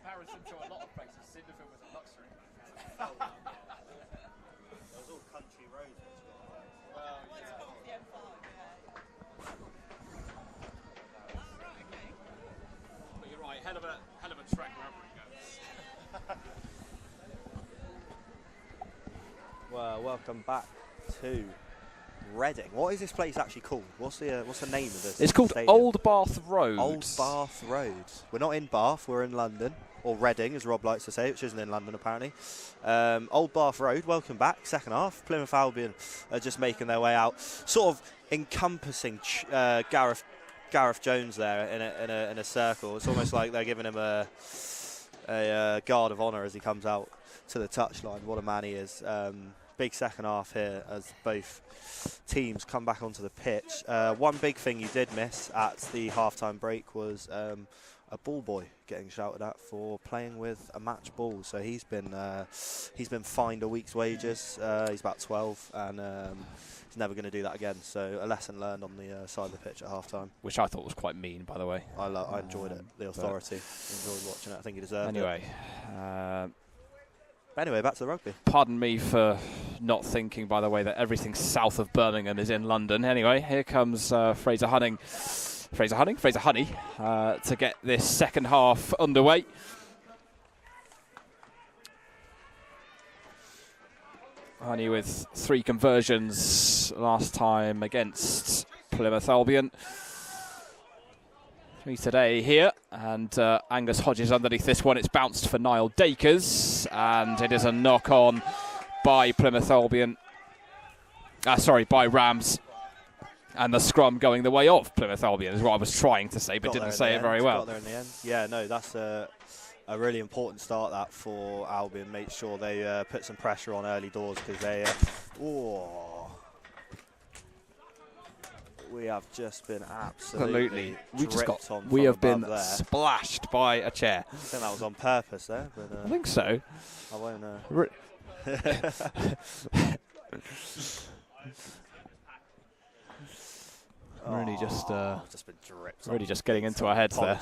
comparison to a lot of places, Cinderville was a luxury. There was all country roads. Well, What's yeah. called the M5, yeah. Oh, right, okay. But you're right, hell of a trek wherever it goes. Well, welcome back to Reading. What is this place actually called? What's the name of this? It's called stadium? Old Bath Road. Old Bath Road. We're not in Bath, we're in London, or Reading, as Rob likes to say, which isn't in London apparently. Old Bath Road. Welcome back. Second half. Plymouth Albion are just making their way out, sort of encompassing Gareth Jones there in a circle. It's almost like they're giving him a guard of honour as he comes out to the touchline. What a man he is. Big second half here as both teams come back onto the pitch. One big thing you did miss at the halftime break was a ball boy getting shouted at for playing with a match ball. So he's been fined a week's wages. He's about 12 and he's never going to do that again. So a lesson learned on the side of the pitch at halftime. Which I thought was quite mean, by the way. I enjoyed it. The authority. Enjoyed watching it. I think he deserved it. Anyway, back to the rugby. Pardon me for not thinking, by the way, that everything south of Birmingham is in London. Anyway, here comes Fraser Honey to get this second half underway. Honey with 3 conversions last time against Plymouth Albion. 3 today here, and Angus Hodges underneath this one. It's bounced for Niall Dacres, and it is a knock-on by Plymouth Albion. By Rams. And the scrum going the way of Plymouth Albion is what I was trying to say, but didn't say it very well. Got there in the end. Yeah, no, that's a really important start that for Albion. Make sure they put some pressure on early doors because they... We have just been absolutely we have been splashed by a chair. I think that was on purpose there. But, I think so. I won't... Really just been dripped. Really just getting into our heads there.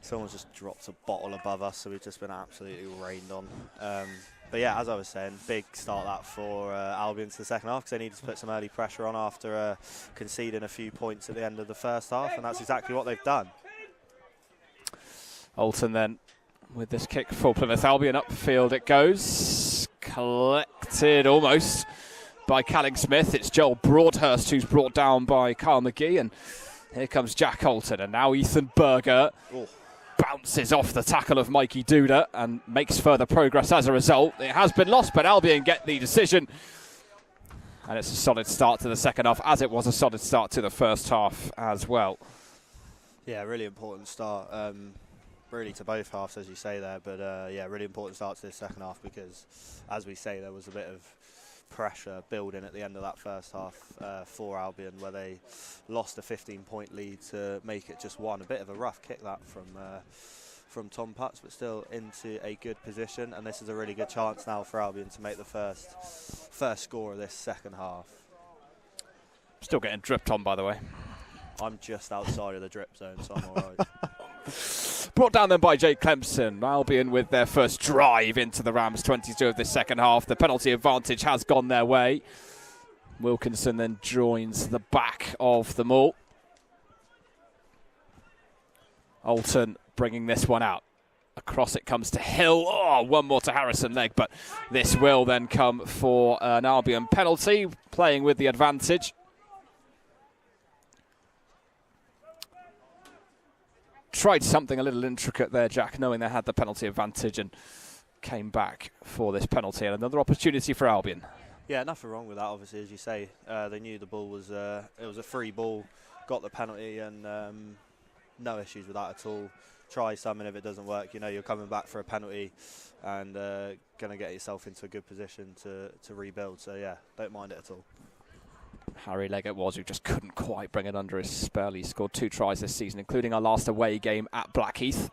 Someone's just dropped a bottle above us, so we've just been absolutely rained on. But yeah, as I was saying, big start that for Albion to the second half because they needed to put some early pressure on after conceding a few points at the end of the first half, and that's exactly what they've done. Alton then with this kick for Plymouth Albion. Upfield it goes. Collected almost by Calling Smith. It's Joel Broadhurst who's brought down by Carl McGee, and here comes Jack Alton, and now Ethan Berger bounces off the tackle of Mikey Duda and makes further progress as a result. It has been lost, but Albion get the decision, and it's a solid start to the second half, as it was a solid start to the first half as well. Yeah, really important start, really to both halves, as you say there, but yeah, really important start to the second half because, as we say, there was a bit of pressure building at the end of that first half for Albion, where they lost a 15-point lead to make it just one. A bit of a rough kick that from Tom Putz, but still into a good position, and this is a really good chance now for Albion to make the first score of this second half. Still getting dripped on, by the way. I'm just outside of the drip zone, so I'm all right. Brought down then by Jake Clemson. Albion with their first drive into the Rams 22 of this second half. The penalty advantage has gone their way. Wilkinson then joins the back of them all. Alton bringing this one out. Across it comes to Hill. Oh, one more to Harrison Legg, but this will then come for an Albion penalty, playing with the advantage. Tried something a little intricate there, Jack, knowing they had the penalty advantage, and came back for this penalty. And another opportunity for Albion. Yeah, nothing wrong with that, obviously, as you say. They knew the ball was it was a free ball, got the penalty, and no issues with that at all. Try something, if it doesn't work, you know you're coming back for a penalty and going to get yourself into a good position to rebuild. So, yeah, don't mind it at all. Harry Legg it was, who just couldn't quite bring it under his spell. He scored 2 tries this season, including our last away game at Blackheath.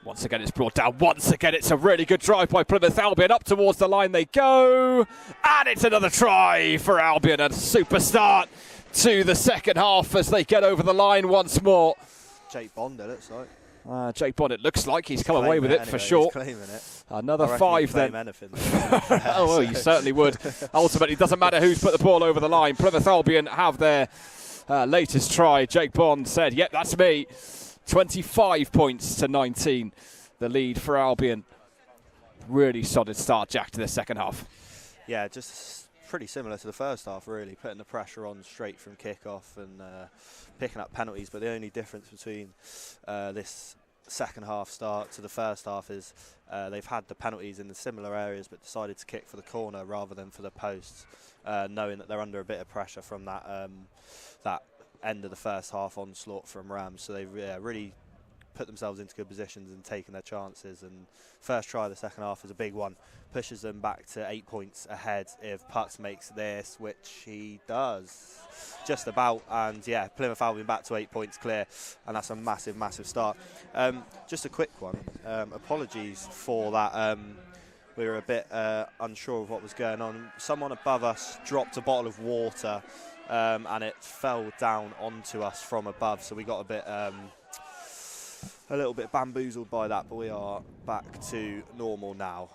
Once again, it's brought down. Once again, it's a really good drive by Plymouth Albion. Up towards the line they go. And it's another try for Albion. A super start to the second half as they get over the line once more. Jake Bond did it, so. Jake Bond, it looks like he's come away with it for sure. Another 5 then. Oh, well, you certainly would. Ultimately, it doesn't matter who's put the ball over the line. Plymouth Albion have their latest try. Jake Bond said, yep, that's me. 25 points to 19. The lead for Albion. Really solid start, Jack, to the second half. Yeah, just pretty similar to the first half, really. Putting the pressure on straight from kick-off and picking up penalties. But the only difference between this second half start to the first half is they've had the penalties in the similar areas but decided to kick for the corner rather than for the posts, knowing that they're under a bit of pressure from that that end of the first half onslaught from Rams. So they've really put themselves into good positions and taken their chances, and first try of the second half is a big one, pushes them back to 8 points ahead if Pucks makes this, which he does just about, and yeah, Plymouth Albion back to 8 points clear, and that's a massive start. Just a quick one, apologies for that, we were a bit unsure of what was going on. Someone above us dropped a bottle of water and it fell down onto us from above, so we got a little bit bamboozled by that, but we are back to normal now.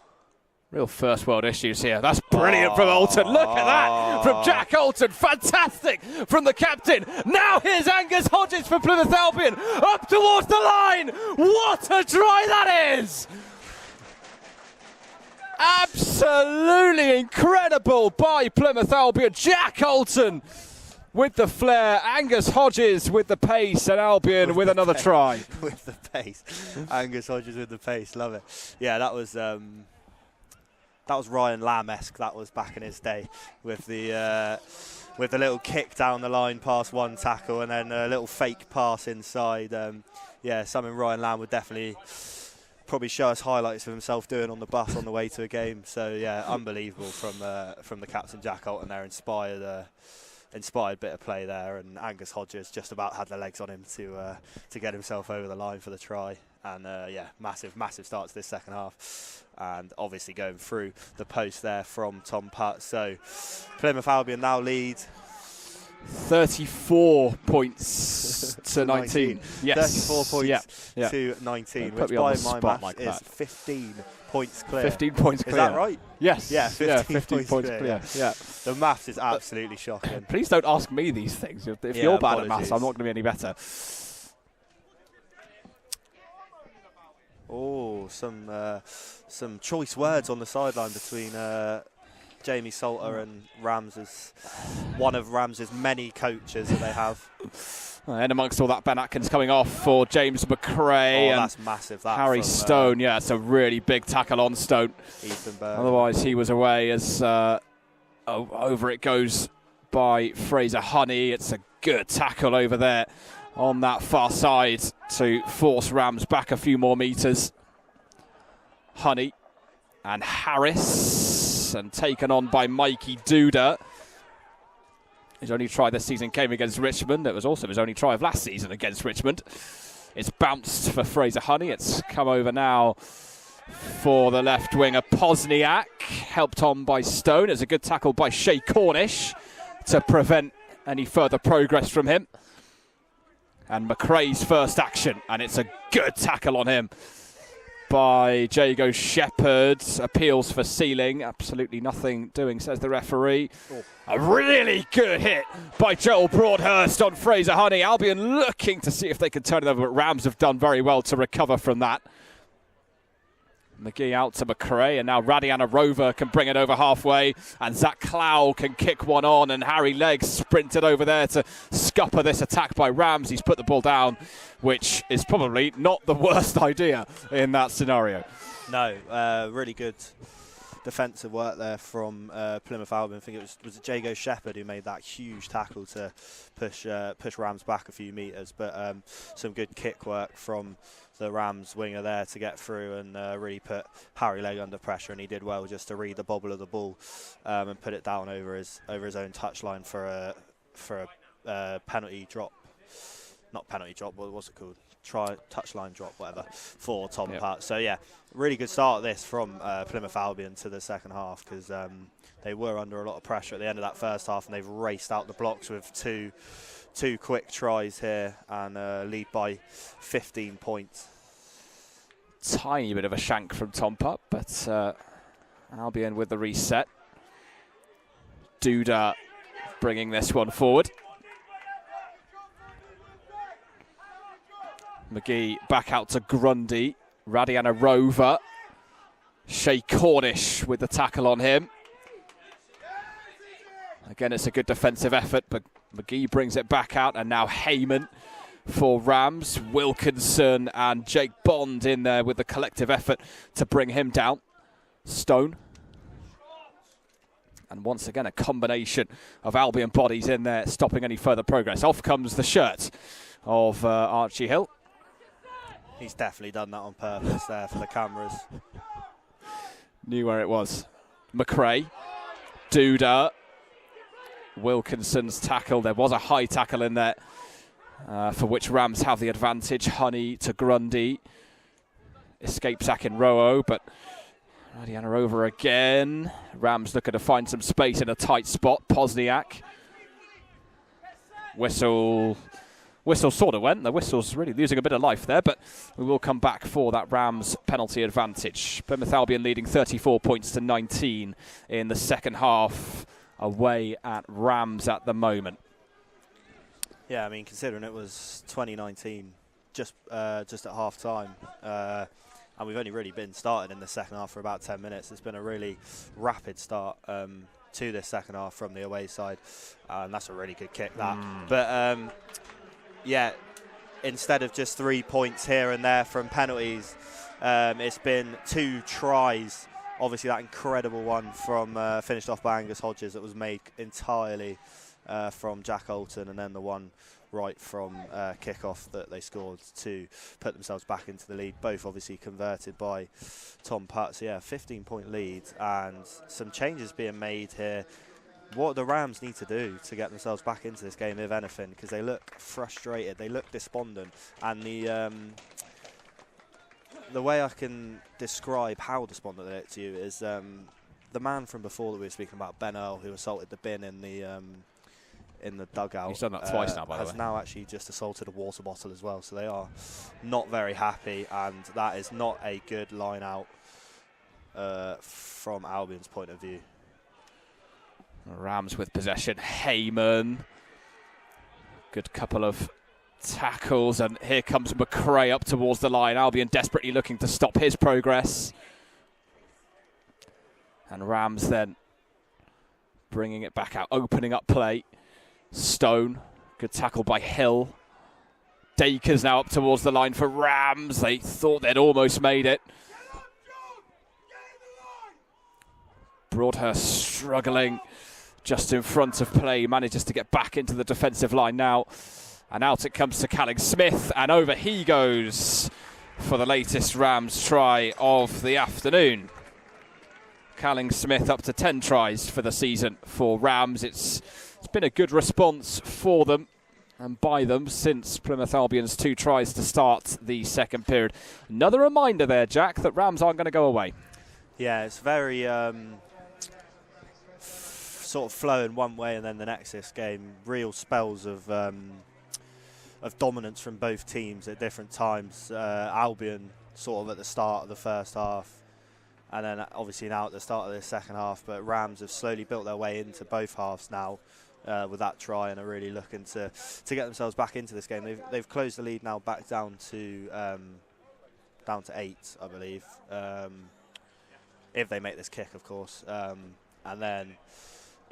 Real first world issues here. That's brilliant from Alton. Look at that from Jack Alton. Fantastic from the captain. Now here's Angus Hodges for Plymouth Albion. Up towards the line. What a try that is. Absolutely incredible by Plymouth Albion. Jack Alton with the flair, Angus Hodges with the pace, and Albion with another try. With the pace. Angus Hodges with the pace, love it. Yeah, that was Ryan Lamb-esque, that was back in his day, with the little kick down the line past one tackle and then a little fake pass inside. Yeah, something Ryan Lamb would definitely probably show us highlights of himself doing on the bus on the way to a game. So yeah, unbelievable from the captain Jack Alton there, inspired bit of play there, and Angus Hodges just about had the legs on him to get himself over the line for the try. And yeah, massive start to this second half, and obviously going through the post there from Tom Putt. So Plymouth Albion now lead 34 points to 19. Yes, 34 points to 19, which by my math is 15 points clear. 15 points clear. Is that right? Yes. Yeah, 15 points clear. Yeah. The maths is absolutely shocking. Please don't ask me these things. If you're bad at maths, I'm not going to be any better. Oh, some choice words on the sideline between Jamie Salter and one of Rams's many coaches that they have. And amongst all that, Ben Atkins coming off for James McRae. Oh, that's massive. That Harry Stone, yeah, it's a really big tackle on Stone. Otherwise, he was away as over it goes by Fraser Honey. It's a good tackle over there on that far side to force Rams back a few more metres. Honey and Harris, and taken on by Mikey Duda. His only try this season came against Richmond. It was also his only try of last season against Richmond. It's bounced for Fraser Honey. It's come over now for the left winger Pozniak, helped on by Stone. It's a good tackle by Shea Cornish to prevent any further progress from him. And McRae's first action, and it's a good tackle on him by Jago Shepherd. Appeals for Sealing. Absolutely nothing doing, says the referee. A really good hit by Joel Broadhurst on Fraser Honey. Albion looking to see if they can turn it over, but Rams have done very well to recover from that. McGee out to McRae, and now Radiana Rover can bring it over halfway, and Zach Clow can kick one on, and Harry Legg sprinted over there to scupper this attack by Rams. He's put the ball down, which is probably not the worst idea in that scenario. No, really good defensive work there from Plymouth Albion. I think it was Jago Shepherd who made that huge tackle to push Rams back a few metres, but some good kick work from the Rams winger there to get through and really put Harry Legg under pressure, and he did well just to read the bobble of the ball and put it down over his own touchline for a penalty drop. Not penalty drop, what's it called? Touchline drop, whatever, for Tom Putt. So yeah, really good start of this from Plymouth Albion to the second half, because they were under a lot of pressure at the end of that first half, and they've raced out the blocks with two quick tries here and lead by 15 points. tiny bit of a shank from Tom Putt, but Albion with the reset. Duda bringing this one forward. McGee back out to Grundy. Radiana Rover. Shea Cornish with the tackle on him. Again, it's a good defensive effort, but McGee brings it back out, and now Heyman for Rams. Wilkinson and Jake Bond in there with the collective effort to bring him down. Stone. And once again, a combination of Albion bodies in there, stopping any further progress. Off comes the shirt of Archie Hill. He's definitely done that on purpose there for the cameras. Knew where it was. McRae. Duda. Wilkinson's tackle. There was a high tackle in there for which Rams have the advantage. Honey to Grundy. Escape sack in Rowo, but Radiana over again. Rams looking to find some space in a tight spot. Pozniak. Whistle sort of went. The whistle's really losing a bit of life there, but we will come back for that Rams penalty advantage. Plymouth Albion leading 34 points to 19 in the second half, away at Rams at the moment. Yeah, I mean, considering it was 2019 just at half time, and we've only really been started in the second half for about 10 minutes. It's been a really rapid start to this second half from the away side, and that's a really good kick, that. But yeah, instead of just 3 points here and there from penalties, it's been 2 tries. Obviously, that incredible one from finished off by Angus Hodges that was made entirely from Jack Olton, and then the one right from kick-off that they scored to put themselves back into the lead. Both obviously converted by Tom Putt. So yeah, 15-point lead and some changes being made here. What the Rams need to do to get themselves back into this game, if anything, because they look frustrated, they look despondent, and the way I can describe how despondent they look to you is the man from before that we were speaking about, Ben Earl, who assaulted the bin in the dugout. He's done that twice now, by the way. Has now actually just assaulted a water bottle as well, so they are not very happy, and that is not a good line out from Albion's point of view. Rams with possession. Heyman. Good couple of tackles, and here comes McRae up towards the line. Albion desperately looking to stop his progress. And Rams then bringing it back out, opening up play. Stone. Good tackle by Hill. Dacre's now up towards the line for Rams. They thought they'd almost made it. Broadhurst struggling just in front of play, manages to get back into the defensive line now, and out it comes to Calling Smith, and over he goes for the latest Rams try of the afternoon. Calling Smith up to 10 tries for the season for Rams. It's been a good response for them and by them since Plymouth Albion's 2 tries to start the second period. Another reminder there, Jack, that Rams aren't going to go away. Yeah, it's very sort of flowing one way and then the next this game. Real spells of dominance from both teams at different times. Albion sort of at the start of the first half, and then obviously now at the start of the second half. But Rams have slowly built their way into both halves now with that try, and are really looking to get themselves back into this game. They've closed the lead now back down to 8, I believe, if they make this kick, of course, and then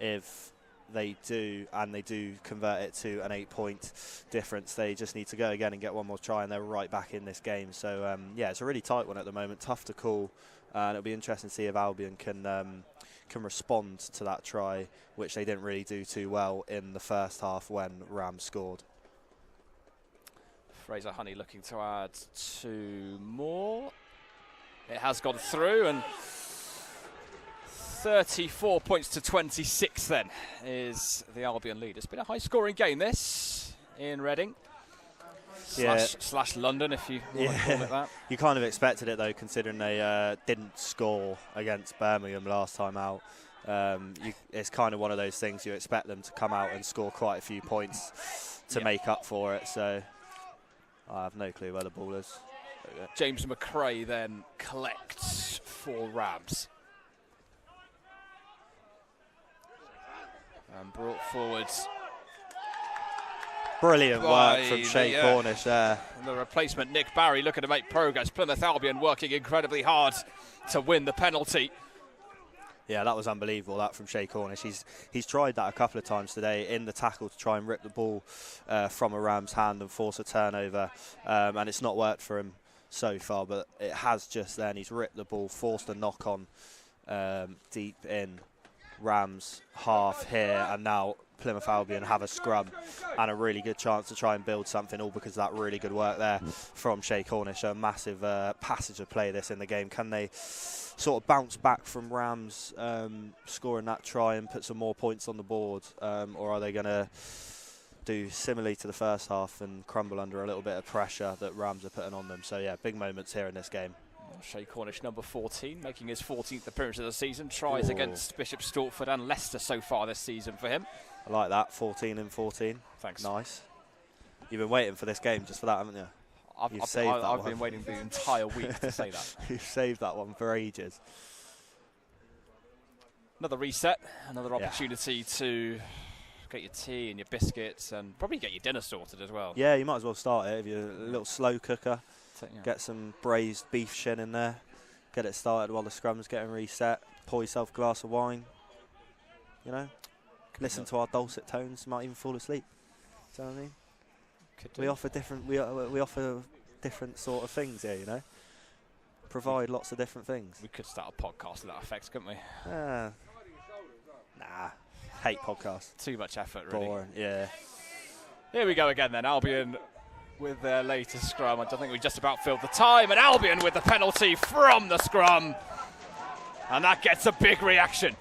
if they do, and they do convert it to an 8-point difference, they just need to go again and get one more try, and they're right back in this game. So yeah, it's a really tight one at the moment, tough to call, and it'll be interesting to see if Albion can respond to that try, which they didn't really do too well in the first half when Rams scored. Fraser Honey looking to add 2 more. It has gone through, and 34 points to 26 then is the Albion lead. It's been a high-scoring game, this, in Reading. Slash London, if you want to call it that. You kind of expected it, though, considering they didn't score against Birmingham last time out. It's kind of one of those things you expect them to come out and score quite a few points to make up for it. So I have no clue where the ball is. James McRae then collects for Rams. And brought forwards. Brilliant by work from Shay Cornish there. The replacement, Nick Barry, looking to make progress. Plymouth Albion working incredibly hard to win the penalty. Yeah, that was unbelievable, that from Shay Cornish. He's tried that a couple of times today in the tackle to try and rip the ball from a Ram's hand and force a turnover. And it's not worked for him so far, but it has just then. He's ripped the ball, forced a knock on deep in Rams half here, and now Plymouth Albion have a scrum and a really good chance to try and build something, all because of that really good work there from Shay Cornish. A massive passage of play this in the game. Can they sort of bounce back from Rams scoring that try and put some more points on the board, or are they going to do similarly to the first half and crumble under a little bit of pressure that Rams are putting on them? So yeah, big moments here in this game. Shay Cornish, number 14, making his 14th appearance of the season. Tries against Bishop Stortford and Leicester so far this season for him. I like that, 14 and 14. Thanks. Nice. You've been waiting for this game just for that, haven't you? I've been waiting the entire week to say that. You've saved that one for ages. Another reset, another opportunity to get your tea and your biscuits and probably get your dinner sorted as well. Yeah, you might as well start it if you're a little slow cooker. Yeah. Get some braised beef shin in there. Get it started while the scrum's getting reset. Pour yourself a glass of wine. You know, listen to our dulcet tones. You might even fall asleep. Do you know what I mean? We offer different. We offer different sort of things here. You know, provide lots of different things. We could start a podcast to that effect, couldn't we? Nah. Hate podcasts. Too much effort, really. Boring. Yeah. Here we go again then. Albion with their latest scrum. I don't think we just about filled the time. And Albion with the penalty from the scrum. And that gets a big reaction.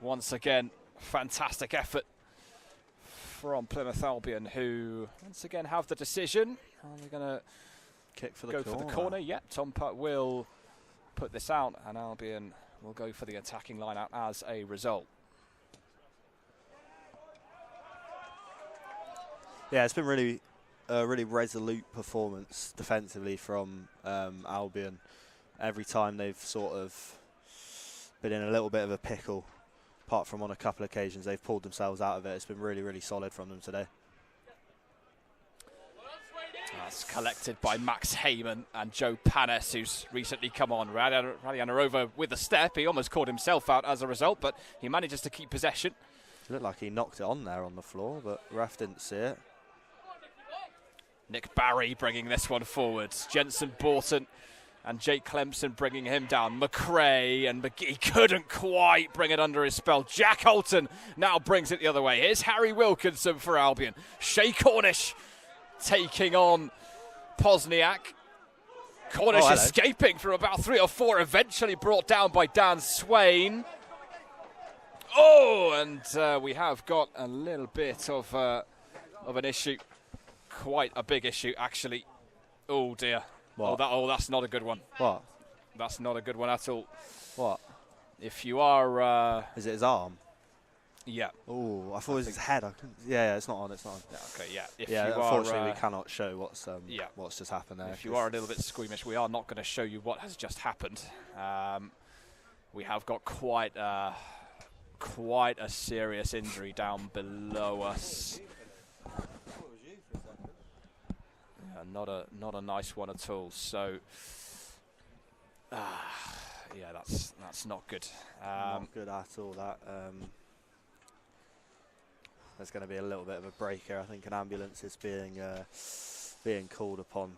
Once again, fantastic effort from Plymouth Albion, who once again have the decision. Are they going to kick for the go corner? For the corner? Yeah, Tom Putt will put this out, and Albion will go for the attacking line out as a result. Yeah, it's been really resolute performance defensively from Albion. Every time they've sort of been in a little bit of a pickle, apart from on a couple of occasions, they've pulled themselves out of it. It's been really, really solid from them today. That's collected by Max Heyman and Joe Panis, who's recently come on. Radianarova with a step. He almost caught himself out as a result, but he manages to keep possession. It looked like he knocked it on there on the floor, but ref didn't see it. Nick Barry bringing this one forwards. Jensen Borton and Jake Clemson bringing him down. McRae and McGee couldn't quite bring it under his spell. Jack Holton now brings it the other way. Here's Harry Wilkinson for Albion. Shay Cornish taking on Pozniak. Cornish escaping from about 3 or 4, eventually brought down by Dan Swain. Oh, and we have got a little bit of an issue. Quite a big issue, actually. Oh, dear. What? That's not a good one. What? That's not a good one at all. What? If you are... Is it his arm? Yeah. Oh, I thought it was his head. Yeah, it's not on. It's not on. Yeah, okay, yeah. If yeah, you unfortunately, we cannot show what's just happened there. If you are a little bit squeamish, we are not going to show you what has just happened. We have got quite a serious injury down below us. Not a nice one at all. So, yeah, that's not good. Not good at all. That there's going to be a little bit of a break here. I think an ambulance is being called upon.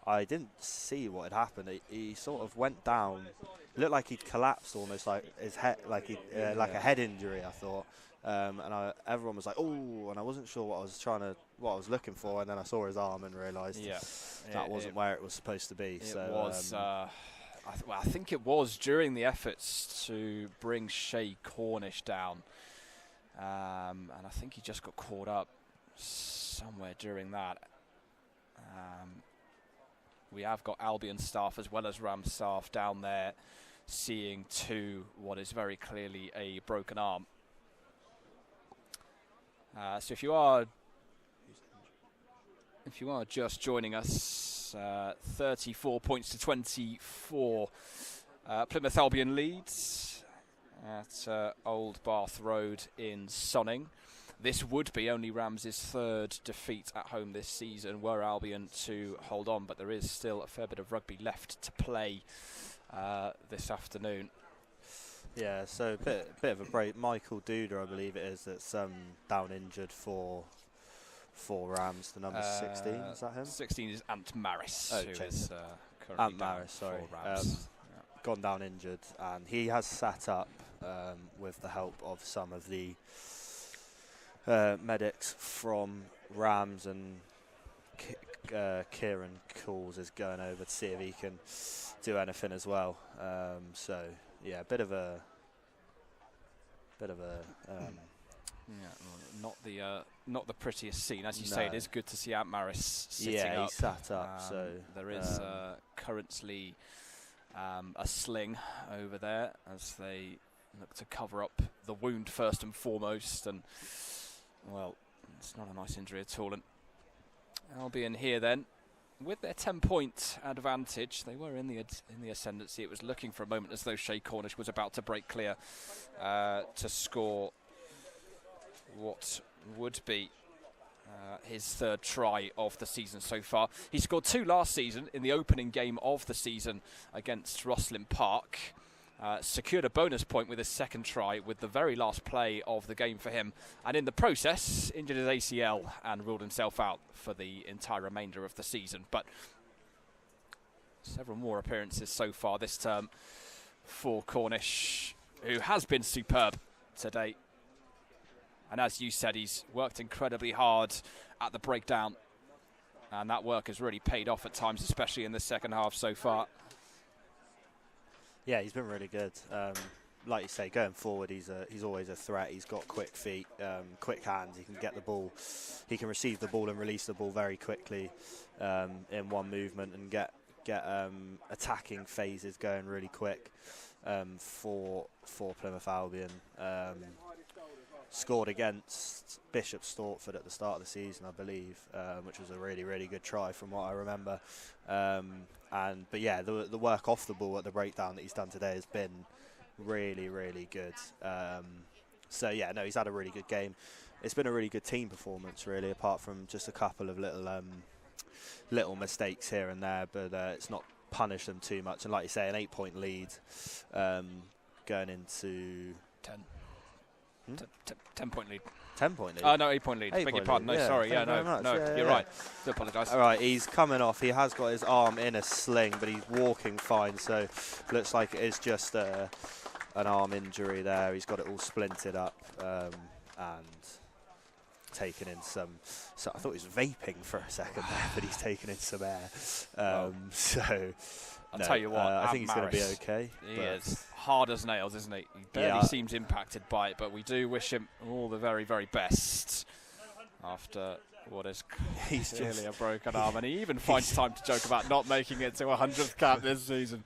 I didn't see what had happened. He sort of went down. It looked like he'd collapsed, almost like his head, like a head injury. I thought. And everyone was like, "Oh!" and I wasn't sure what I was looking for, and then I saw his arm and realised that wasn't where it was supposed to be. It was. I think it was during the efforts to bring Shay Cornish down, and I think he just got caught up somewhere during that. We have got Albion staff as well as Ram staff down there, seeing to what is very clearly a broken arm. So if you are just joining us, 34 points to 24. Plymouth Albion leads at Old Bath Road in Sonning. This would be only Rams' third defeat at home this season, were Albion to hold on, but there is still a fair bit of rugby left to play this afternoon. Yeah, so a bit of a break. Michael Duda, I believe it is, that's down injured for Rams. The number 16, is that him? 16 is Ant Maris, who is currently Ant Maris, sorry. for Rams. Gone down injured, and he has sat up with the help of some of the medics from Rams, and Kieran Cools is going over to see if he can do anything as well. So yeah, a bit of a not the prettiest scene, as you say. It is good to see Ant Maris sitting up. Yeah, he sat up. So there is currently a sling over there as they look to cover up the wound first and foremost. And well, it's not a nice injury at all. And Albion here then, with their 10-point advantage, they were in the ascendancy. It was looking for a moment as though Shay Cornish was about to break clear to score what would be his third try of the season so far. He scored 2 last season in the opening game of the season against Roslin Park. Secured a bonus point with his second try with the very last play of the game for him, and in the process injured his ACL and ruled himself out for the entire remainder of the season. But several more appearances so far this term for Cornish, who has been superb to date. And as you said, he's worked incredibly hard at the breakdown, and that work has really paid off at times, especially in the second half so far. Yeah, he's been really good. Like you say, going forward, he's always a threat. He's got quick feet, quick hands. He can get the ball. He can receive the ball and release the ball very quickly in one movement, and get attacking phases going really quick for Plymouth Albion. Scored against Bishop Stortford at the start of the season, I believe, which was a really, really good try from what I remember. But yeah, the work off the ball at the breakdown that he's done today has been really, really good. So yeah, no, he's had a really good game. It's been a really good team performance, really, apart from just a couple of little mistakes here and there, but it's not punished them too much. And like you say, an 8-point lead going into 10-point lead. 10-point lead? No, 8-point lead. Beg your pardon. No, yeah, sorry. Yeah, you're right. Do apologise. All right, he's coming off. He has got his arm in a sling, but he's walking fine. So looks like it is just an arm injury there. He's got it all splintered up and taken in some. So I thought he was vaping for a second there, but he's taken in some air. So. I'll tell you what, I think he's going to be okay. He is hard as nails, isn't he? He barely seems impacted by it, but we do wish him all the very, very best after what is clearly a broken arm. And he even finds time to joke about not making it to 100th cap this season.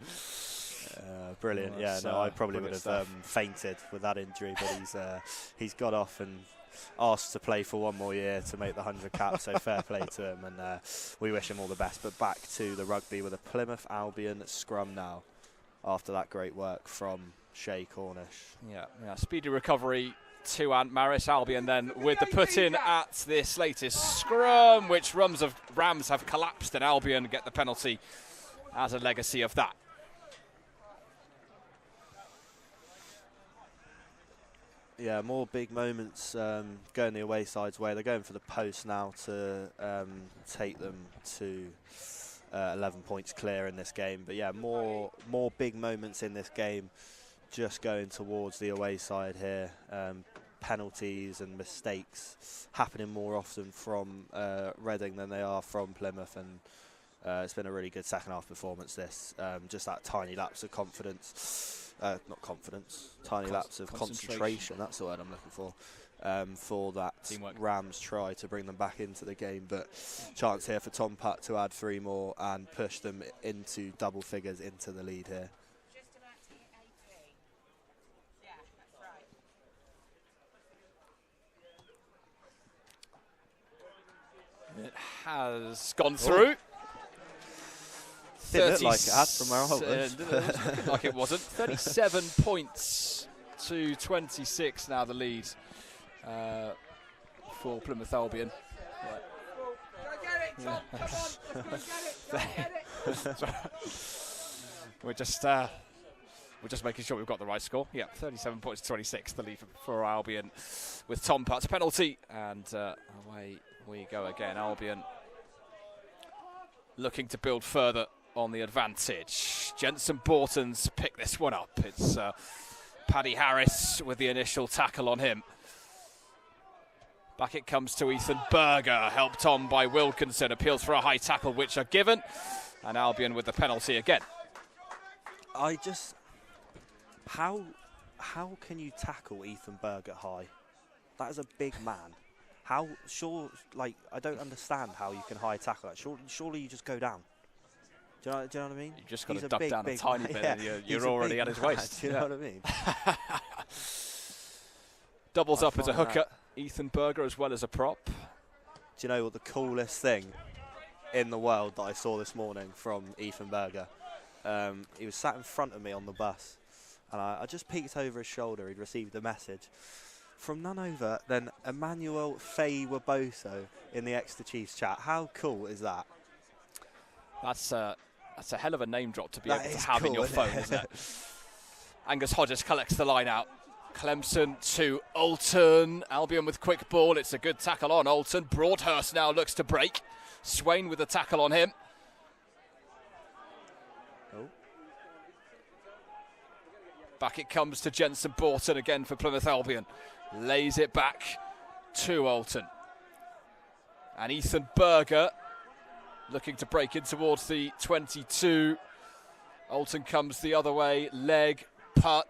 Brilliant. Yeah, no, I probably would have fainted with that injury, but he's got off and asked to play for one more year to make the 100 cap, so fair play to him, and we wish him all the best. But back to the rugby with a Plymouth Albion scrum now after that great work from Shay Cornish. Yeah, speedy recovery to Ant Maris. Albion then with the put in at this latest scrum, which Rams have collapsed, and Albion get the penalty as a legacy of that. Yeah, more big moments going the away side's way. They're going for the post now to take them to 11 points clear in this game. But yeah, more big moments in this game, just going towards the away side here. Penalties and mistakes happening more often from Reading than they are from Plymouth, and it's been a really good second half performance this. Just that tiny lapse of confidence. Not confidence, tiny lapse of concentration. That's the word I'm looking for that teamwork. Rams try to bring them back into the game. But chance here for Tom Putt to add 3 more and push them into double figures into the lead here. Just about to hit 83. Yeah, that's right. It has gone through. Didn't look like it had from where I was. Didn't look like it wasn't. 37 points to 26 now the lead for Plymouth Albion. Yeah. We're just making sure we've got the right score. Yeah, 37 points to 26, the lead for Albion with Tom Putt's penalty, and away we go again. Albion looking to build further on the advantage. Jensen Borton's picked this one up. It's Paddy Harris with the initial tackle on him. Back it comes to Ethan Berger, helped on by Wilkinson. Appeals for a high tackle, which are given. And Albion with the penalty again. How can you tackle Ethan Berger high? That is a big man. I don't understand how you can high tackle that. Surely you just go down. Do you know what I mean? You just got to duck down a tiny bit, and you're already at his waist. Do you know what I mean? Doubles up as a hooker. Ethan Berger as well as a prop. Do you know what the coolest thing in the world that I saw this morning from Ethan Berger? He was sat in front of me on the bus, and I just peeked over his shoulder. He'd received a message from none other than Emmanuel Faye-Waboso in the Exeter Chiefs chat. How cool is that? That's a hell of a name drop to be able to have cool, in your phone, isn't it? Angus Hodges collects the line out. Clemson to Alton. Albion with quick ball. It's a good tackle on Alton. Broadhurst now looks to break. Swain with the tackle on him. Oh. Back it comes to Jensen Borton again for Plymouth Albion. Lays it back to Alton. And Ethan Berger looking to break in towards the 22. Alton comes the other way. Leg, putt.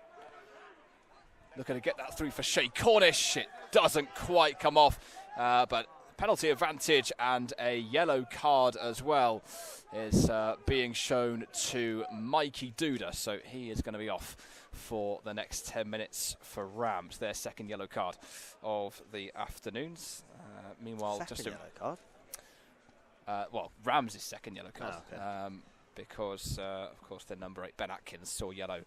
Looking to get that through for Shay Cornish. It doesn't quite come off, but penalty advantage and a yellow card as well is being shown to Mikey Duda. So he is going to be off for the next 10 minutes for Rams, their second yellow card of the afternoons. Meanwhile, Second yellow card? Rams' second yellow card. Oh, okay. Because, of course, their number 8, Ben Atkins, saw yellow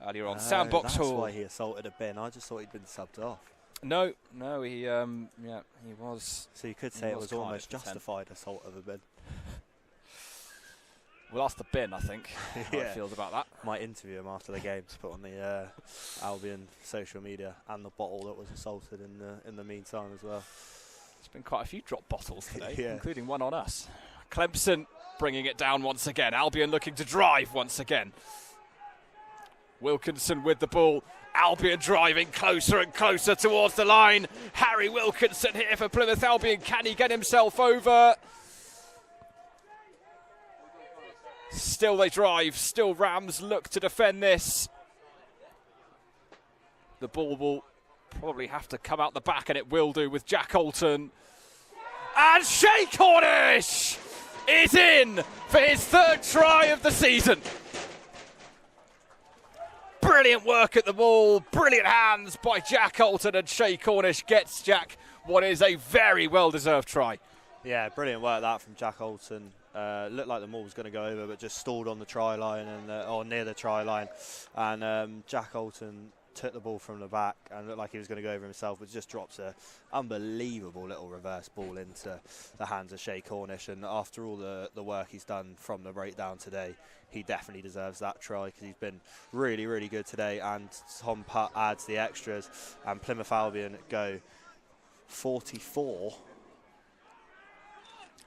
earlier on. Sandbox Hall. That's why he assaulted a bin. I just thought he'd been subbed off. No, he was. So you could say it was almost justified assault of a bin. We'll ask the bin, I think, how he feels about that. Might interview him after the game to put on the Albion social media, and the bottle that was assaulted in the meantime as well. There's been quite a few drop bottles today, including one on us. Clemson bringing it down once again. Albion looking to drive once again. Wilkinson with the ball. Albion driving closer and closer towards the line. Harry Wilkinson here for Plymouth Albion. Can he get himself over? Still they drive. Still Rams look to defend this. The ball will probably have to come out the back, and it will do with Jack Alton. And Shay Cornish is in for his third try of the season. Brilliant work at the ball, brilliant hands by Jack Alton, and Shay Cornish gets Jack what is a very well-deserved try. Yeah, brilliant work that from Jack Alton. Looked like the ball was going to go over, but just stalled on the try line or near the try line. And Jack Alton took the ball from the back and looked like he was going to go over himself, but just drops a unbelievable little reverse ball into the hands of Shay Cornish. And after all the work he's done from the breakdown today, he definitely deserves that try, because he's been really, really good today. And Tom Putt adds the extras, and Plymouth Albion go 44.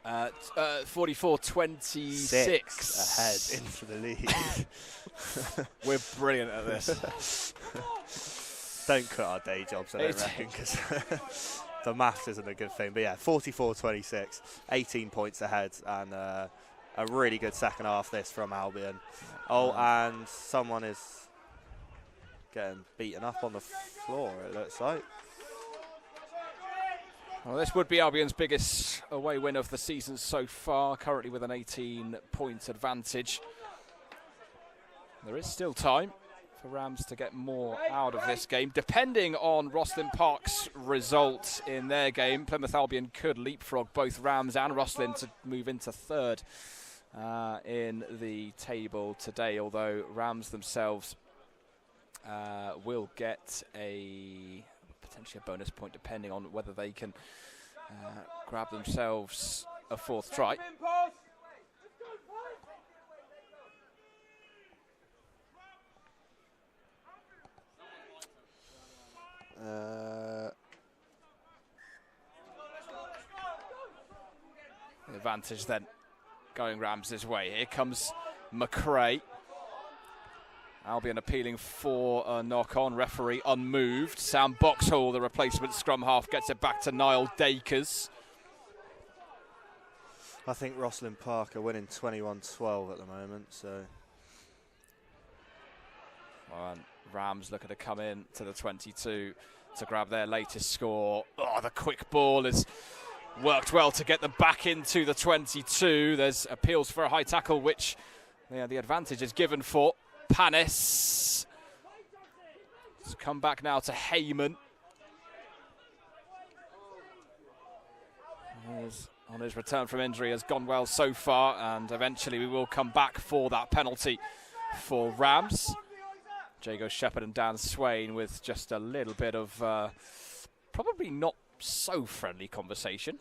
44-26 ahead into the lead. We're brilliant at this. Don't quit our day jobs, I don't reckon, because the maths isn't a good thing. But yeah, 44-26, 18 points ahead, and a really good second half this from Albion. Oh, and someone is getting beaten up on the floor, it looks like. Well, this would be Albion's biggest away win of the season so far, currently with an 18-point advantage. There is still time for Rams to get more out of this game. Depending on Rosslyn Park's result in their game, Plymouth Albion could leapfrog both Rams and Rosslyn to move into third in the table today, although Rams themselves will get potentially a bonus point depending on whether they can grab themselves a fourth try. The advantage then going Rams' way. Here comes McRae. Albion appealing for a knock-on. Referee unmoved. Sam Boxhall, the replacement scrum half, gets it back to Niall Dacres. I think Rosslyn Park are winning 21-12 at the moment, so. And Rams looking to come in to the 22 to grab their latest score. Oh, the quick ball has worked well to get them back into the 22. There's appeals for a high tackle, which the advantage is given for Panis. It's come back now to Heyman. On his return from injury has gone well so far, and eventually we will come back for that penalty for Rams. Jago Shepherd and Dan Swain with just a little bit of probably not so friendly conversation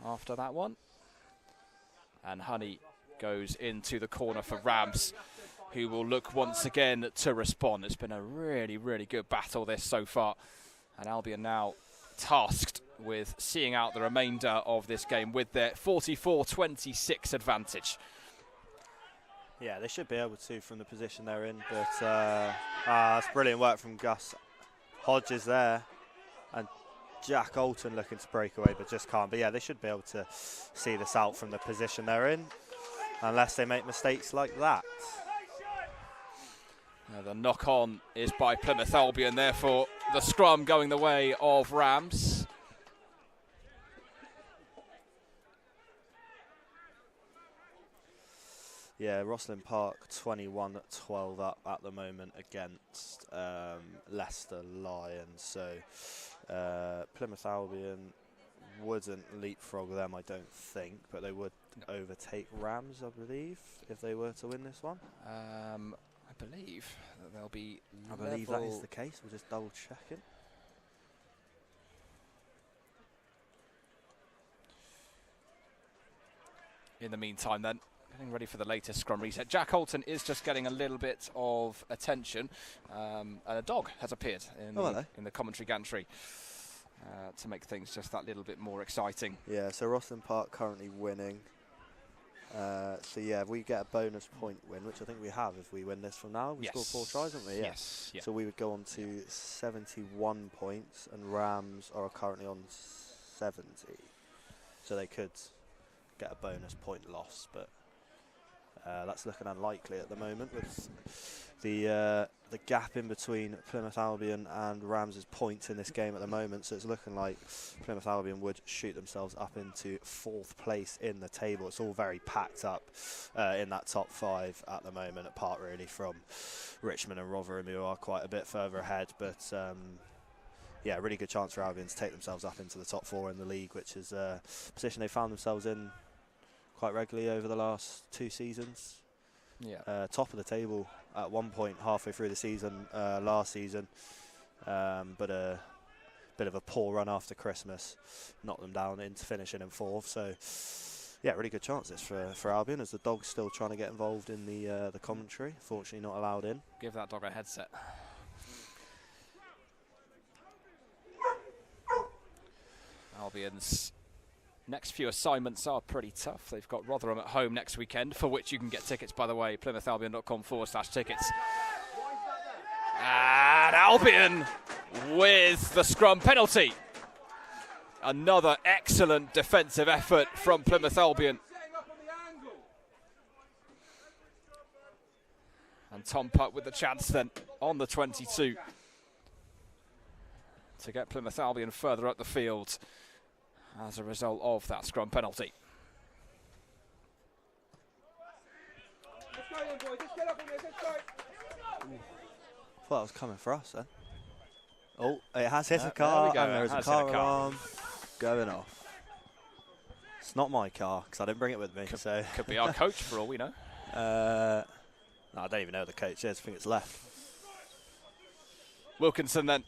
after that one. And Honey goes into the corner for Rams, who will look once again to respond. It's been a really, really good battle this so far. And Albion now tasked with seeing out the remainder of this game with their 44-26 advantage. Yeah, they should be able to from the position they're in, but that's brilliant work from Gus Hodges there. And Jack Alton looking to break away, but just can't. But yeah, they should be able to see this out from the position they're in, unless they make mistakes like that. The knock-on is by Plymouth Albion, therefore the scrum going the way of Rams. Yeah, Rosslyn Park 21-12 up at the moment against Leicester Lions. So Plymouth Albion wouldn't leapfrog them, I don't think, but they would overtake Rams, I believe, if they were to win this one. I believe that they'll be I believe that is the case. We'll just double check it. In the meantime then, getting ready for the latest scrum reset. Jack Holton is just getting a little bit of attention. And a dog has appeared in the commentary gantry to make things just that little bit more exciting. Yeah, so Rosslyn Park currently winning. So yeah, we get a bonus point win, which I think we have if we win this from now. We scored 4 tries, haven't we? Yeah. Yes. Yeah. So we would go on to 71 points, and Rams are currently on 70. So they could get a bonus point loss, but that's looking unlikely at the moment with the gap in between Plymouth Albion and Rams' points in this game at the moment. So it's looking like Plymouth Albion would shoot themselves up into 4th place in the table. It's all very packed up in that top 5 at the moment, apart really from Richmond and Rotherham, who are quite a bit further ahead. But yeah, really good chance for Albion to take themselves up into the top 4 in the league, which is a position they found themselves in quite regularly over the last 2 seasons. Yeah. Top of the table at one point halfway through the season last season, but a bit of a poor run after Christmas knocked them down into finishing in 4th. So yeah, really good chances for Albion, as the dog's still trying to get involved in the commentary. Fortunately not allowed in. Give that dog a headset. Albion's next few assignments are pretty tough. They've got Rotherham at home next weekend, for which you can get tickets, by the way, PlymouthAlbion.com/tickets. And Albion with the scrum penalty. Another excellent defensive effort from Plymouth Albion. And Tom Putt with the chance then on the 22 to get Plymouth Albion further up the field as a result of that scrum penalty. thought it was coming for us then. Oh, it has hit a There car, we go. and there is It a has hit a car car. alarm going off. It's not my car, because I didn't bring it with me. So Could be our coach for all we know. no, I don't even know who the coach is. I think it's left. Wilkinson then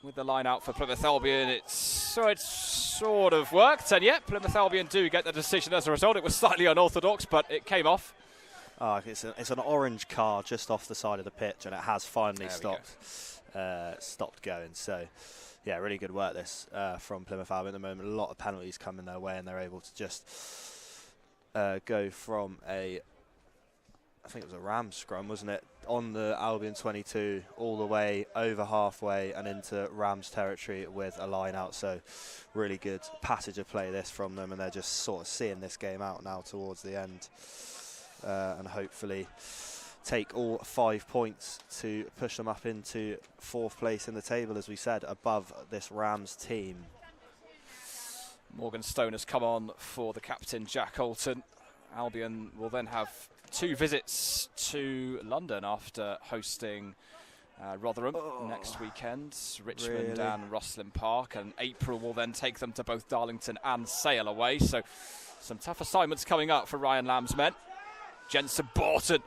with the line out for Plymouth Albion. It's sort of worked, and yet Plymouth Albion do get the decision as a result. It was slightly unorthodox, but it came off. Oh, it's an orange car just off the side of the pitch, and it has finally stopped going. So, yeah, really good work this from Plymouth Albion at the moment. A lot of penalties coming their way, and they're able to just go from I think it was a Rams scrum, wasn't it, on the Albion 22 all the way over halfway and into Rams territory with a line out. So really good passage of play this from them, and they're just sort of seeing this game out now towards the end, and hopefully take all 5 points to push them up into 4th place in the table, as we said, above this Rams team. Morgan Stone has come on for the captain, Jack Alton. Albion will then have 2 visits to London after hosting Rotherham next weekend, Richmond and Rosslyn Park, and April will then take them to both Darlington and Sale away. So some tough assignments coming up for Ryan Lamb's men. Jensen Borton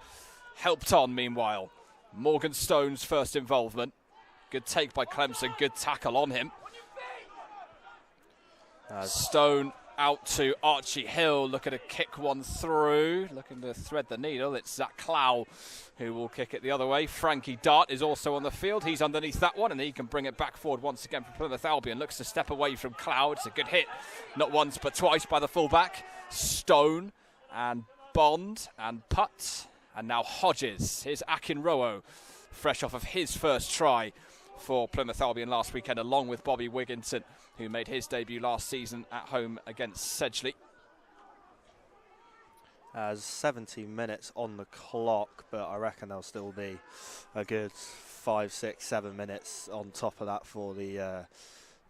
helped on meanwhile. Morgan Stone's first involvement. Good take by Clemson, good tackle on him. Stone out to Archie Hill, looking to kick one through, looking to thread the needle. It's Zach Clow who will kick it the other way. Frankie Dart is also on the field. He's underneath that one, and he can bring it back forward once again for Plymouth Albion. Looks to step away from Clow. It's a good hit, not once but twice by the fullback. Stone and Bond and Putt, and now Hodges. Here's Akinrowo, fresh off of his first try for Plymouth Albion last weekend, along with Bobby Wigginton, who made his debut last season at home against Sedgley. 70 minutes on the clock, but I reckon there'll still be a good 5, 6, 7 minutes on top of that for the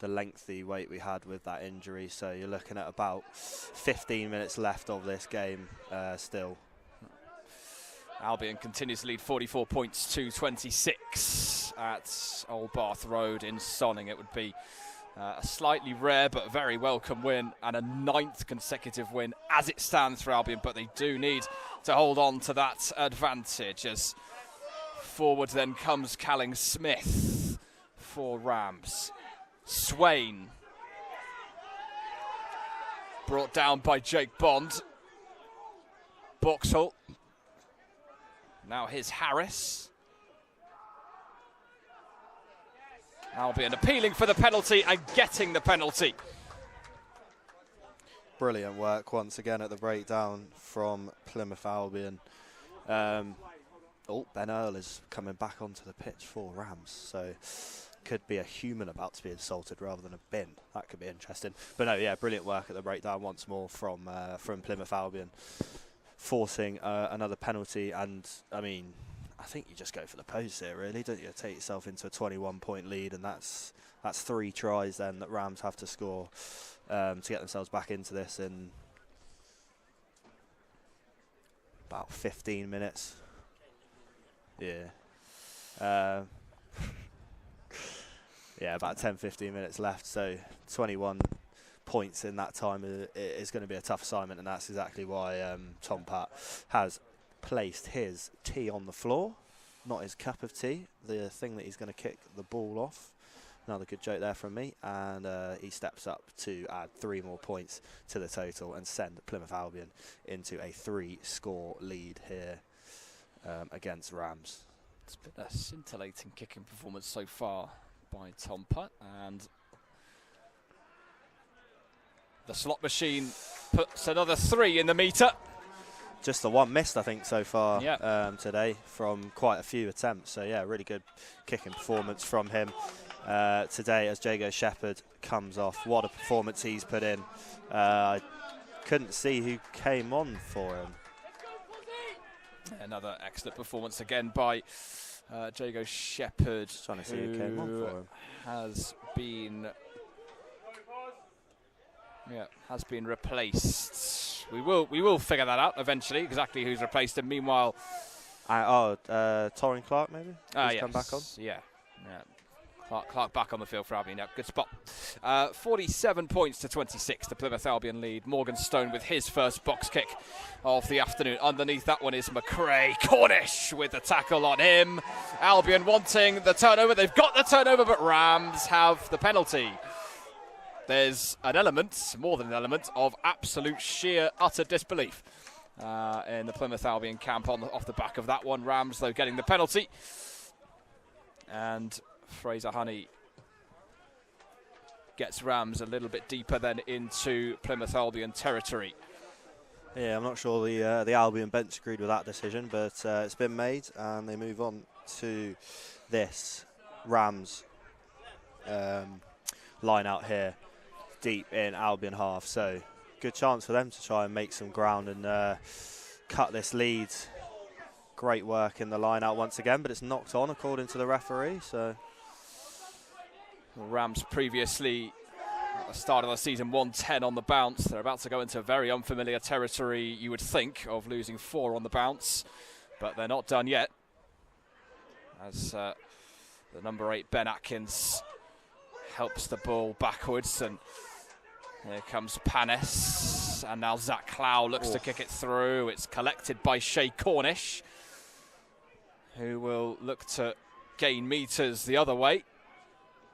lengthy wait we had with that injury. So you're looking at about 15 minutes left of this game still. Albion continues to lead 44 points to 26 at Old Bath Road in Sonning. It would be a slightly rare but very welcome win, and a 9th consecutive win as it stands for Albion, but they do need to hold on to that advantage. As forward then comes Calling Smith for Rams. Swain brought down by Jake Bond. Boxall. Now here's Harris. Albion appealing for the penalty and getting the penalty. Brilliant work once again at the breakdown from Plymouth Albion. Ben Earl is coming back onto the pitch for Rams, so could be a human about to be insulted rather than a bin. That could be interesting. But no, yeah, brilliant work at the breakdown once more from Plymouth Albion, forcing another penalty. And I mean, I think you just go for the post here, really, don't you? Take yourself into a 21-point lead, and that's 3 tries then that Rams have to score to get themselves back into this in about 15 minutes. Yeah. Yeah, about 10-15 minutes left, so 21 points in that time is going to be a tough assignment, and that's exactly why Tom Pat has placed his tea on the floor, not his cup of tea, the thing that he's going to kick the ball off. Another good joke there from me, and he steps up to add 3 more points to the total and send Plymouth Albion into a 3-score lead here against Rams. It's been a scintillating kicking performance so far by Tom Putt, and the slot machine puts another 3 in the meter. Just the one missed, I think, so far Yep. today from quite a few attempts. So, yeah, really good kicking performance from him today as Jago Shepherd comes off. What a performance he's put in. I couldn't see who came on for him. Another excellent performance again by Jago Shepherd, Just trying to see who came on for him. Has been replaced. We will figure that out eventually, exactly who's replaced him. Meanwhile, Torrin Clark maybe? He's come back on? Yeah. Clark back on the field for Albion. Yeah, good spot. 47 points to 26, the Plymouth Albion lead. Morganstone with his first box kick of the afternoon. Underneath that one is McRae. Cornish with the tackle on him. Albion wanting the turnover. They've got the turnover, but Rams have the penalty. There's an element, more than an element, of absolute sheer utter disbelief in the Plymouth Albion camp off the back of that one. Rams, though, getting the penalty. And Fraser Honey gets Rams a little bit deeper then into Plymouth Albion territory. Yeah, I'm not sure the Albion bench agreed with that decision, but it's been made, and they move on to this Rams line out here, deep in Albion half. So good chance for them to try and make some ground and cut this lead. Great work in the line out once again, but it's knocked on according to the referee. So Rams previously at the start of the season 110 on the bounce. They're about to go into very unfamiliar territory, you would think, of losing 4 on the bounce, but they're not done yet, as the number 8 Ben Atkins helps the ball backwards, and here comes Panis, and now Zach Clow looks to kick it through. It's collected by Shay Cornish, who will look to gain metres the other way.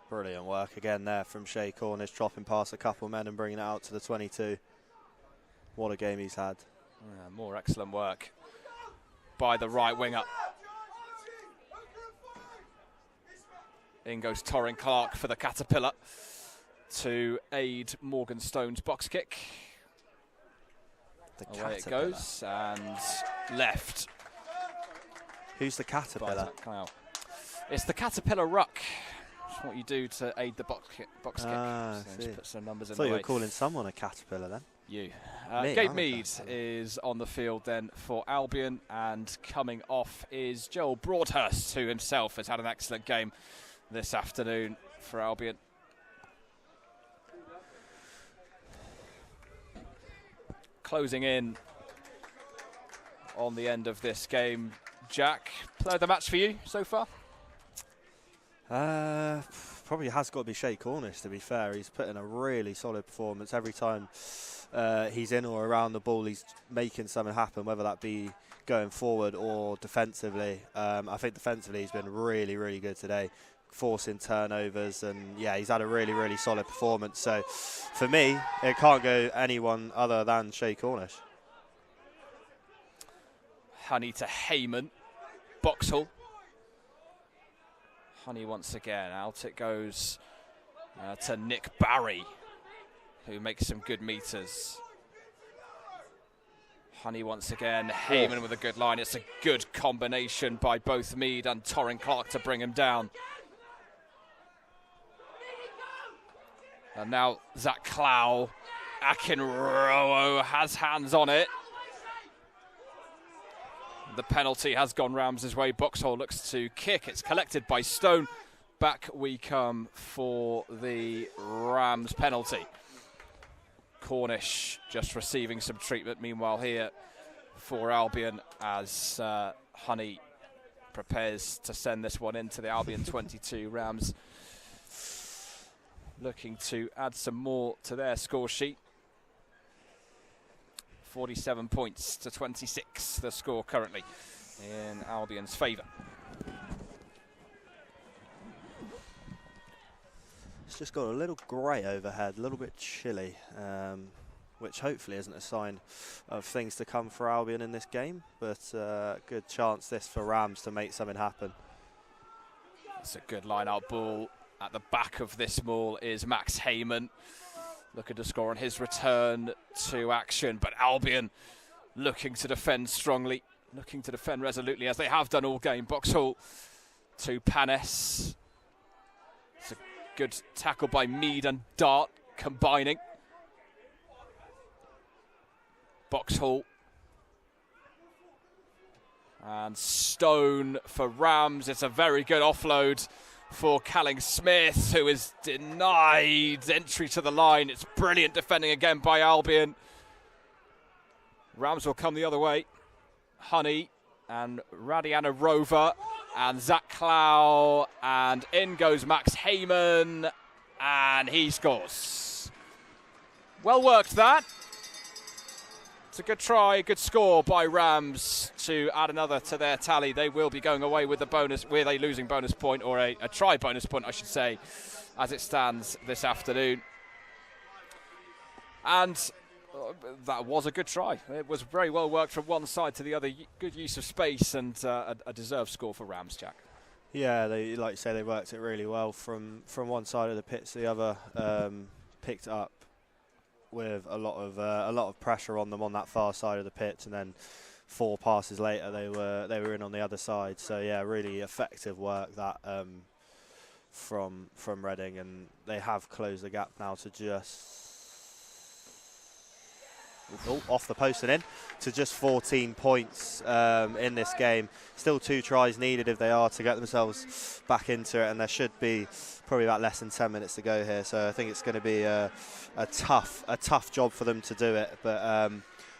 Brilliant work again there from Shay Cornish, dropping past a couple of men and bringing it out to the 22. What a game he's had. Yeah, more excellent work by the right winger. In goes Torrin Clark for the Caterpillar to aid Morganstone's box kick. Away it goes, and left. Who's the Caterpillar? It's the Caterpillar ruck. It's what you do to aid the box kick. So just put some numbers in the way. I thought you were calling someone a Caterpillar then. You. Gabe Mead is on the field then for Albion, and coming off is Joel Broadhurst, who himself has had an excellent game this afternoon for Albion. Closing in on the end of this game. Jack, player of the match for you so far? Probably has got to be Shay Cornish, to be fair. He's put in a really solid performance. Every time he's in or around the ball, he's making something happen, whether that be going forward or defensively. I think defensively he's been really, really good today, forcing turnovers, and yeah, he's had a really, really solid performance. So for me, it can't go anyone other than Shay Cornish. Honey to Heyman, Boxhall. Honey once again, out it goes to Nick Barry, who makes some good meters. Honey once again, Heyman with a good line. It's a good combination by both Mead and Torrin Clark to bring him down. And now Zach Clow, Akinrowo has hands on it. The penalty has gone Rams' way. Boxhall looks to kick. It's collected by Stone. Back we come for the Rams penalty. Cornish just receiving some treatment meanwhile here for Albion, as Honey prepares to send this one into the Albion 22. Rams looking to add some more to their score sheet. 47 points to 26, the score currently in Albion's favour. It's just got a little grey overhead, a little bit chilly, which hopefully isn't a sign of things to come for Albion in this game, but good chance this for Rams to make something happen. It's a good line-out ball. At the back of this maul is Max Heyman, looking to score on his return to action, but Albion looking to defend strongly, looking to defend resolutely, as they have done all game. Boxhall to Panis. It's a good tackle by Mead and Dart combining. Boxhall. And Stone for Rams. It's a very good offload for Calling Smith, who is denied entry to the line. It's brilliant defending again by Albion. Rams will come the other way. Honey and Radiana Rover and Zach Clow, and in goes Max Heyman, and he scores. Well worked that. It's a good try, good score by Rams to add another to their tally. They will be going away with a losing bonus point, or a try bonus point, I should say, as it stands this afternoon. And that was a good try. It was very well worked from one side to the other. Good use of space, and a deserved score for Rams, Jack. Yeah, like you say, they worked it really well from one side of the pitch to the other. Picked up with a lot of pressure on them on that far side of the pitch, and then 4 passes later they were in on the other side. So yeah, really effective work that from Reading, and they have closed the gap now to just off the post and in to just 14 points in this game. Still 2 tries needed if they are to get themselves back into it, and there should be probably about less than 10 minutes to go here. So I think it's going to be a tough job for them to do it, but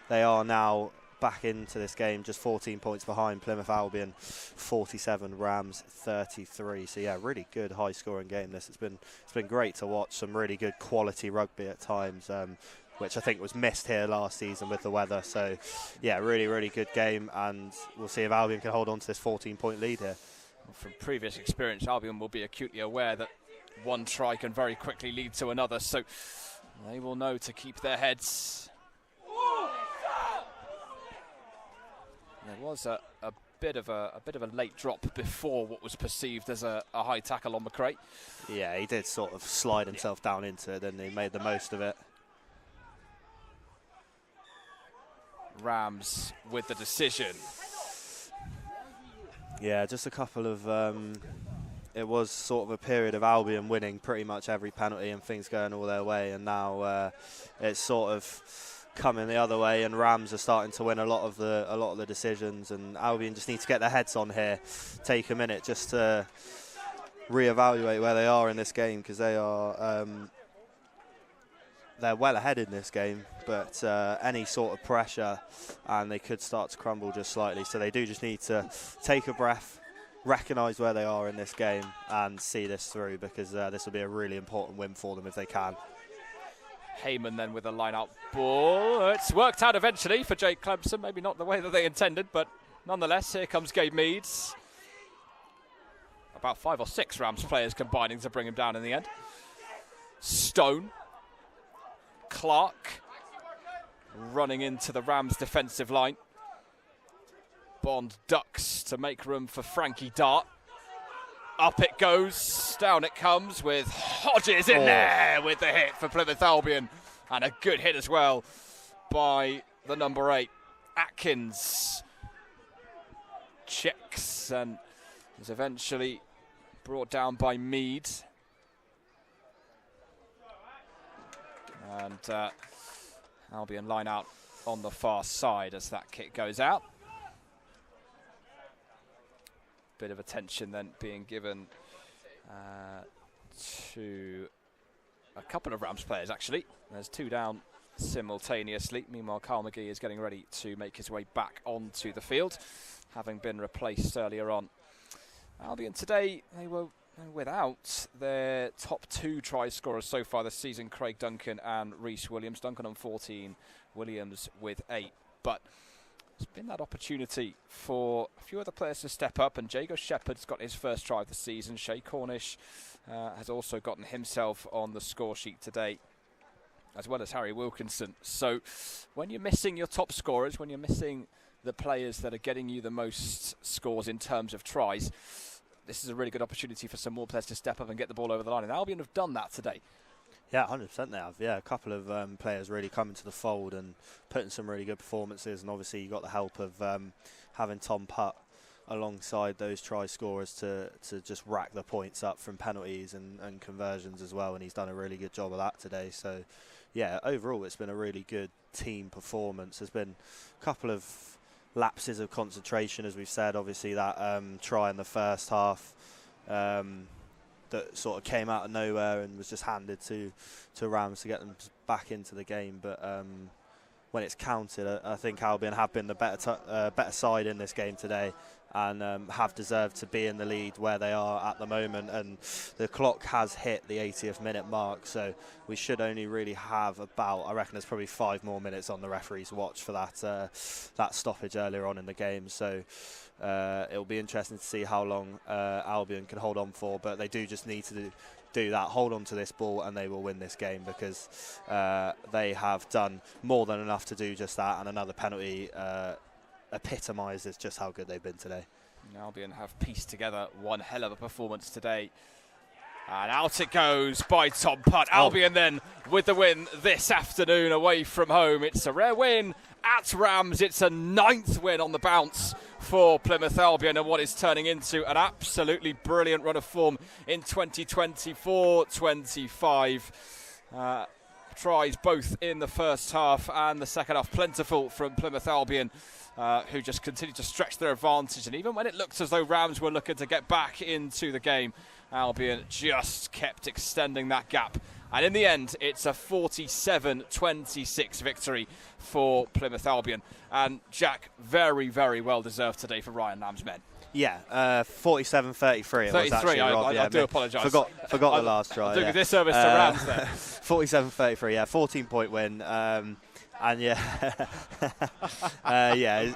they are now back into this game just 14 points behind Plymouth Albion 47, Rams 33. So yeah, really good high scoring game this. It's been great to watch, some really good quality rugby at times, which I think was missed here last season with the weather. So yeah, really good game, and we'll see if Albion can hold on to this 14-point lead here. From previous experience, Albion will be acutely aware that one try can very quickly lead to another, so they will know to keep their heads. There was a bit of a late drop before what was perceived as a high tackle on McRae. Yeah, he did sort of slide himself down into it, and he made the most of it. Rams with the decision. Yeah, just a couple of it was sort of a period of Albion winning pretty much every penalty and things going all their way, and now it's sort of coming the other way, and Rams are starting to win a lot of the decisions, and Albion just need to get their heads on here, take a minute just to reevaluate where they are in this game, because they are they're well ahead in this game, but any sort of pressure and they could start to crumble just slightly. So they do just need to take a breath, recognise where they are in this game and see this through, because this will be a really important win for them if they can. Heyman then with a line-out ball. It's worked out eventually for Jake Clemson, maybe not the way that they intended, but nonetheless, here comes Gabe Meads. About 5 or 6 Rams players combining to bring him down in the end. Stone. Clark running into the Rams defensive line. Bond ducks to make room for Frankie Dart. Up it goes, down it comes with Hodges in there with the hit for Plymouth Albion, and a good hit as well by the number 8, Atkins. Checks and is eventually brought down by Mead. And Albion line out on the far side as that kick goes out. Bit of attention then being given to a couple of Rams players, actually. There's 2 down simultaneously. Meanwhile, Carl McGee is getting ready to make his way back onto the field, having been replaced earlier on. Albion today, they were without their top 2 try scorers so far this season, Craig Duncan and Reece Williams. Duncan on 14, Williams with 8. But there's been that opportunity for a few other players to step up, and Jago Shepherd's got his first try of the season. Shay Cornish has also gotten himself on the score sheet today, as well as Harry Wilkinson. So when you're missing your top scorers, when you're missing the players that are getting you the most scores in terms of tries, this is a really good opportunity for some more players to step up and get the ball over the line, and Albion have done that today. Yeah, 100% they have. Yeah, a couple of players really coming to the fold and putting some really good performances, and obviously you got the help of having Tom Putt alongside those try scorers to just rack the points up from penalties and conversions as well, and he's done a really good job of that today. So yeah, overall it's been a really good team performance. There's been a couple of lapses of concentration, as we've said. Obviously that try in the first half that sort of came out of nowhere and was just handed to Rams to get them back into the game. But when it's counted, I think Albion have been the better side in this game today, and have deserved to be in the lead where they are at the moment. And the clock has hit the 80th minute mark, so we should only really have about, I reckon there's probably 5 more minutes on the referee's watch for that stoppage earlier on in the game. So it'll be interesting to see how long Albion can hold on for, but they do just need to do that, hold on to this ball, and they will win this game, because they have done more than enough to do just that, and another penalty epitomises just how good they've been today. Albion have pieced together one hell of a performance today. And out it goes by Tom Putt. Albion then with the win this afternoon away from home. It's a rare win at Rams. It's a 9th win on the bounce for Plymouth Albion, and what is turning into an absolutely brilliant run of form in 2024-25. Tries both in the first half and the second half, plentiful from Plymouth Albion, who just continued to stretch their advantage. And even when it looked as though Rams were looking to get back into the game, Albion just kept extending that gap. And in the end, it's a 47-26 victory for Plymouth Albion. And Jack, very, very well deserved today for Ryan Lamb's men. Yeah, 47-33 it was actually, Rob. I do apologise. Forgot the last try. I'm doing a disservice to Rams there. 47-33, yeah, 14-point win. And yeah,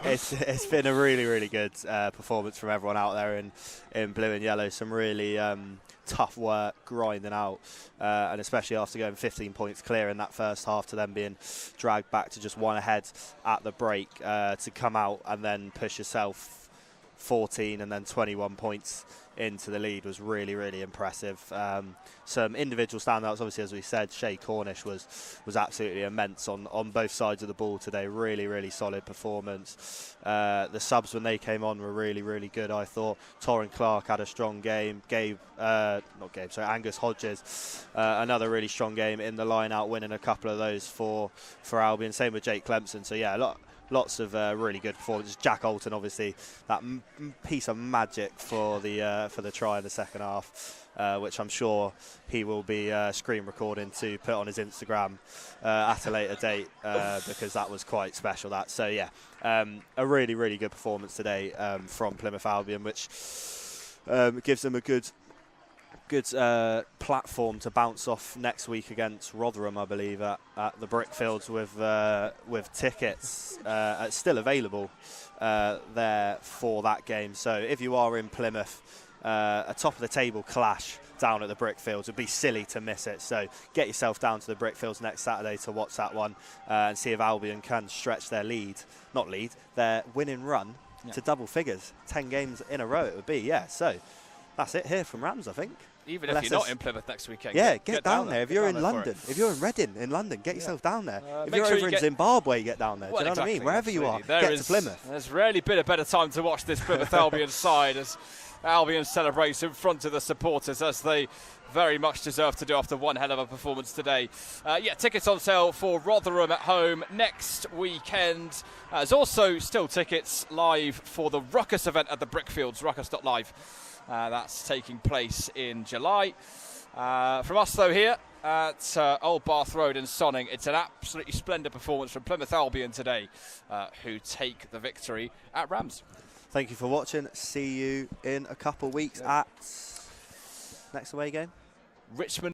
it's been a really, really good performance from everyone out there in blue and yellow. Some really tough work, grinding out, and especially after going 15 points clear in that first half, to then being dragged back to just one ahead at the break, to come out and then push yourself 14 and then 21 points into the lead was really, really impressive. Some individual standouts, obviously, as we said, Shay Cornish was absolutely immense on both sides of the ball today. Really, really solid performance. The subs when they came on were really, really good, I thought. Torrin Clark had a strong game. Angus Hodges, another really strong game in the line out, winning a couple of those for Albion. Same with Jake Clemson. So yeah, lots of really good performances. Jack Alton, obviously, that piece of magic for the try in the second half, which I'm sure he will be screen recording to put on his Instagram at a later date, because that was quite special. So yeah, a really, really good performance today from Plymouth Albion, which gives them a good platform to bounce off next week against Rotherham, I believe, at the Brickfields, with tickets still available there for that game. So if you are in Plymouth, a top of the table clash down at the Brickfields, would be silly to miss it. So get yourself down to the Brickfields next Saturday to watch that one, and see if Albion can stretch their their winning run to double figures. 10 games in a row it would be, yeah. So that's it here from Rams, I think. Even if you're not in Plymouth next weekend. Yeah, get down there. If you're in London, if you're in Reading in London, get yourself down there. If you're over in Zimbabwe, get down there. Do you know what I mean? Wherever you are, get to Plymouth. There's rarely been a better time to watch this Plymouth Albion side, as Albion celebrates in front of the supporters, as they very much deserve to do after one hell of a performance today. Tickets on sale for Rotherham at home next weekend. There's also still tickets live for the Ruckus event at the Brickfields, ruckus.live. That's taking place in July. From us, though, here at Old Bath Road in Sonning, it's an absolutely splendid performance from Plymouth Albion today, who take the victory at Rams. Thank you for watching. See you in a couple of weeks at next away game. Richmond.